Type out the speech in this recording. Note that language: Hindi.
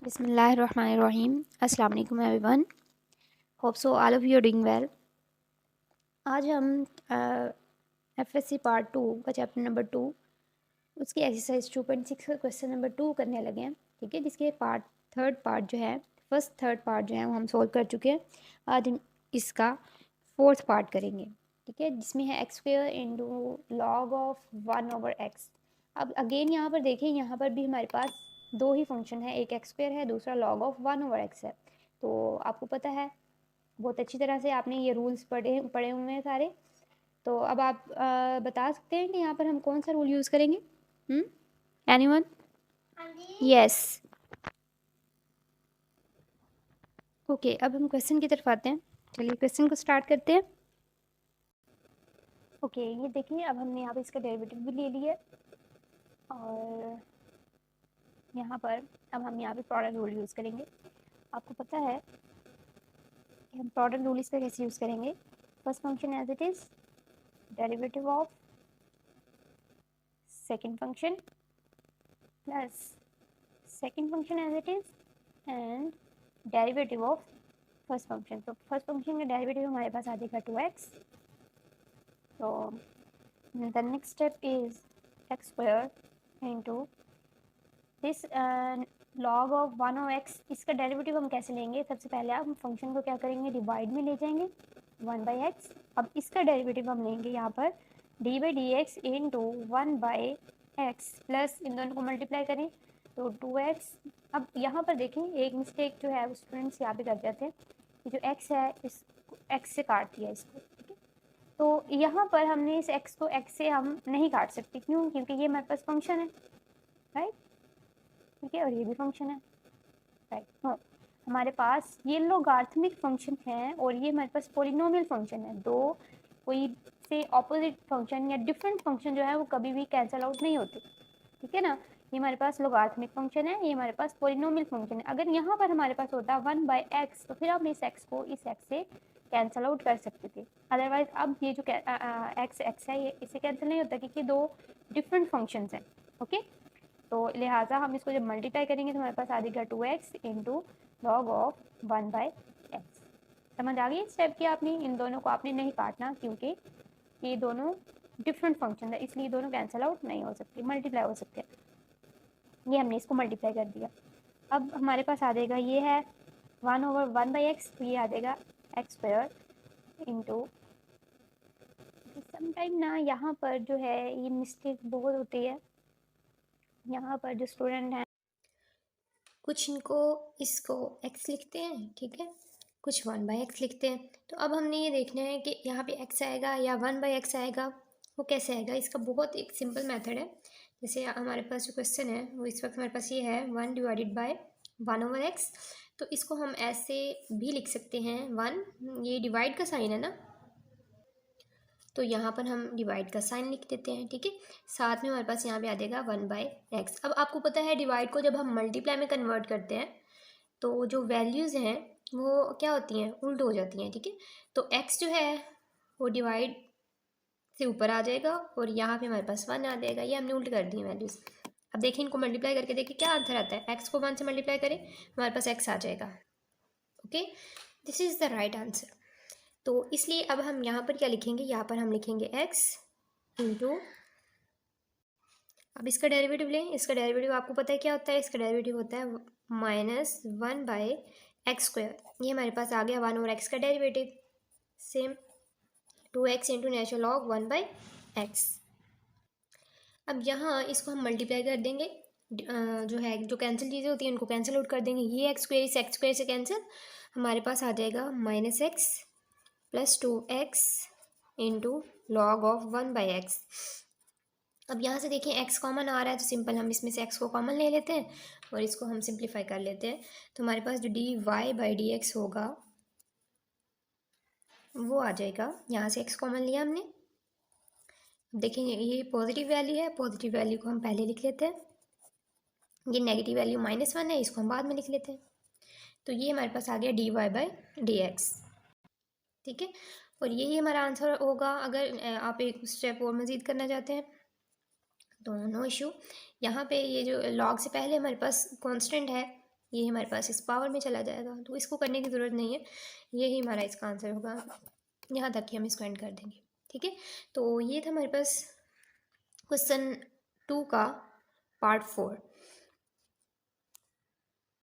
बिस्मिल्लाहिर्रहमानिर्रहीम। अस्सलाम वालेकुम everyone. Hope so all of you doing well. आज हम एफएससी पार्ट 2 का चैप्टर नंबर 2 उसकी एक्सरसाइज 2.6 का क्वेश्चन नंबर 2 करने लगे हैं। ठीक है, जिसके थर्ड पार्ट जो है थर्ड पार्ट जो है वो हम सोल्व कर चुके हैं। आज हम इसका फोर्थ पार्ट करेंगे। ठीक है, जिसमें है x square into log of 1/x। अब अगेन यहाँ पर देखें, यहाँ पर भी हमारे पास दो ही फंक्शन है, एक एक्स स्क्वेयर है, दूसरा log ऑफ 1/x है। तो आपको पता है, बहुत अच्छी तरह से आपने ये रूल्स पढ़े पढ़े हुए हैं सारे। तो अब आप बता सकते हैं कि यहाँ पर हम कौन सा रूल यूज़ करेंगे? एनीवन? यस। ओके, अब हम क्वेश्चन की तरफ आते हैं। चलिए क्वेश्चन को स्टार्ट करते हैं। ओके, ये देखिए, अब हमने यहाँ पर इसका डेरिवेटिव भी ले लिया और यहाँ पर अब हम यहाँ पे प्रोडक्ट रूल यूज़ करेंगे। आपको पता है कि हम प्रोडक्ट रूल इसका कैसे यूज़ करेंगे। First function as it is, derivative of second function plus second function as it is and derivative of first function. तो फर्स्ट फंक्शन का डेरिवेटिव हमारे पास आ जाएगा 2x। तो the next step is x square into this log of 1/x। इसका डेरिवेटिव हम कैसे लेंगे? सबसे पहले हम फंक्शन को क्या करेंगे, डिवाइड में ले जाएंगे 1/x। अब इसका डेरिवेटिव हम लेंगे यहाँ पर d/dx इंटू 1/x प्लस इन दोनों को मल्टीप्लाई करें तो 2x। अब यहाँ पर देखें, एक मिस्टेक जो है स्टूडेंट्स यहाँ पे कर जाते हैं, जो x है इस x से काट दिया इसको। ठीक है, तो यहाँ पर हमने इस x को x से हम नहीं काट सकते। क्यों? क्योंकि ये हमारे पास फंक्शन है, राइट। ठीक है, और ये भी फंक्शन है, राइट। हाँ, हमारे पास ये लोगार्थमिक फंक्शन है और ये हमारे पास पॉलिनोमियल फंक्शन है। दो कोई से ऑपोजिट फंक्शन या डिफरेंट फंक्शन जो है वो कभी भी कैंसिल आउट नहीं होते। ठीक है ना, ये हमारे पास लोगार्थमिक फंक्शन है, ये हमारे पास पॉलिनोमियल फंक्शन है। अगर यहाँ पर हमारे पास होता 1/x तो फिर हम इस x को इस x से कैंसिल आउट कर सकते थे। अदरवाइज अब ये जो x है ये इससे कैंसिल नहीं होता क्योंकि दो डिफरेंट फंक्शंस हैं। ओके, तो लिहाजा हम इसको जब मल्टीप्लाई करेंगे तो हमारे पास आ जाएगा 2x into log of 1/x। समझ आ गई स्टेप की? आपने इन दोनों को आपने नहीं काटना क्योंकि ये दोनों डिफरेंट फंक्शन है, इसलिए दोनों कैंसिल आउट नहीं हो सकते, मल्टीप्लाई हो सकते हैं। ये हमने इसको मल्टीप्लाई कर दिया। अब हमारे पास आ जाएगा, ये है 1/1/x, तो ये आ जाएगा एक्स स्क्वायर इंटू, समटाइम ना यहाँ पर जो है ये मिस्टेक बहुत होती है। यहाँ पर जो स्टूडेंट हैं कुछ इनको इसको x लिखते हैं, ठीक है, कुछ 1/x लिखते हैं। तो अब हमने ये देखना है कि यहाँ पे x आएगा या 1/x आएगा, वो कैसे आएगा। इसका बहुत एक सिंपल मेथड है। जैसे हमारे पास जो क्वेश्चन है वो इस वक्त हमारे पास ये है 1/1/x। तो इसको हम ऐसे भी लिख सकते हैं 1, ये डिवाइड का साइन है ना, तो यहाँ पर हम डिवाइड का साइन लिख देते हैं। ठीक है, साथ में हमारे पास यहाँ पे आ जाएगा 1/x। अब आपको पता है डिवाइड को जब हम मल्टीप्लाई में कन्वर्ट करते हैं तो जो वैल्यूज़ हैं वो क्या होती हैं, उल्ट हो जाती हैं। ठीक है, तो x जो है वो डिवाइड से ऊपर आ जाएगा और यहाँ पे हमारे पास 1 आ जाएगा। ये हमने उल्ट कर दी वैल्यूज़। अब देखिए, इनको मल्टीप्लाई करके देखिए क्या आंसर आता है। x को 1 से मल्टीप्लाई करें हमारे पास x आ जाएगा। Okay, this is the right answer. तो इसलिए अब हम यहाँ पर क्या लिखेंगे, यहाँ पर हम लिखेंगे x इंटू, अब इसका डेरिवेटिव लें। इसका डेरिवेटिव आपको पता है क्या होता है, इसका डेरिवेटिव होता है -1/x²। ये हमारे पास आ गया 1/x का derivative. Same 2x into natural log 1/x। अब यहाँ इसको हम मल्टीप्लाई कर देंगे, जो है जो कैंसिल चीज़ें होती हैं उनको कैंसिल आउट कर देंगे। ये x² इस x² से कैंसिल, हमारे पास आ जाएगा -x + 2x into log of 1/x। अब यहाँ से देखें x कॉमन आ रहा है तो सिंपल हम इसमें से x को कॉमन ले लेते हैं और इसको हम सिंप्लीफाई कर लेते हैं। तो हमारे पास जो dy/dx होगा वो आ जाएगा, यहाँ से x कॉमन लिया हमने। अब देखेंगे ये पॉजिटिव वैल्यू है, पॉजिटिव वैल्यू को हम पहले लिख लेते हैं। ये नेगेटिव वैल्यू -1 है, इसको हम बाद में लिख लेते हैं। तो ये हमारे पास आ गया dy/dx। ठीक है, और यही हमारा आंसर होगा। अगर आप एक स्टेप और मज़ीद करना चाहते हैं तो नो इशू। यहाँ पे ये जो लॉग से पहले हमारे पास कांस्टेंट है ये हमारे पास इस पावर में चला जाएगा, तो इसको करने की ज़रूरत नहीं है, यही हमारा इसका आंसर होगा। यहाँ तक कि हम इसको एंड कर देंगे। ठीक है, तो ये था हमारे पास क्वेश्चन 2 का पार्ट 4।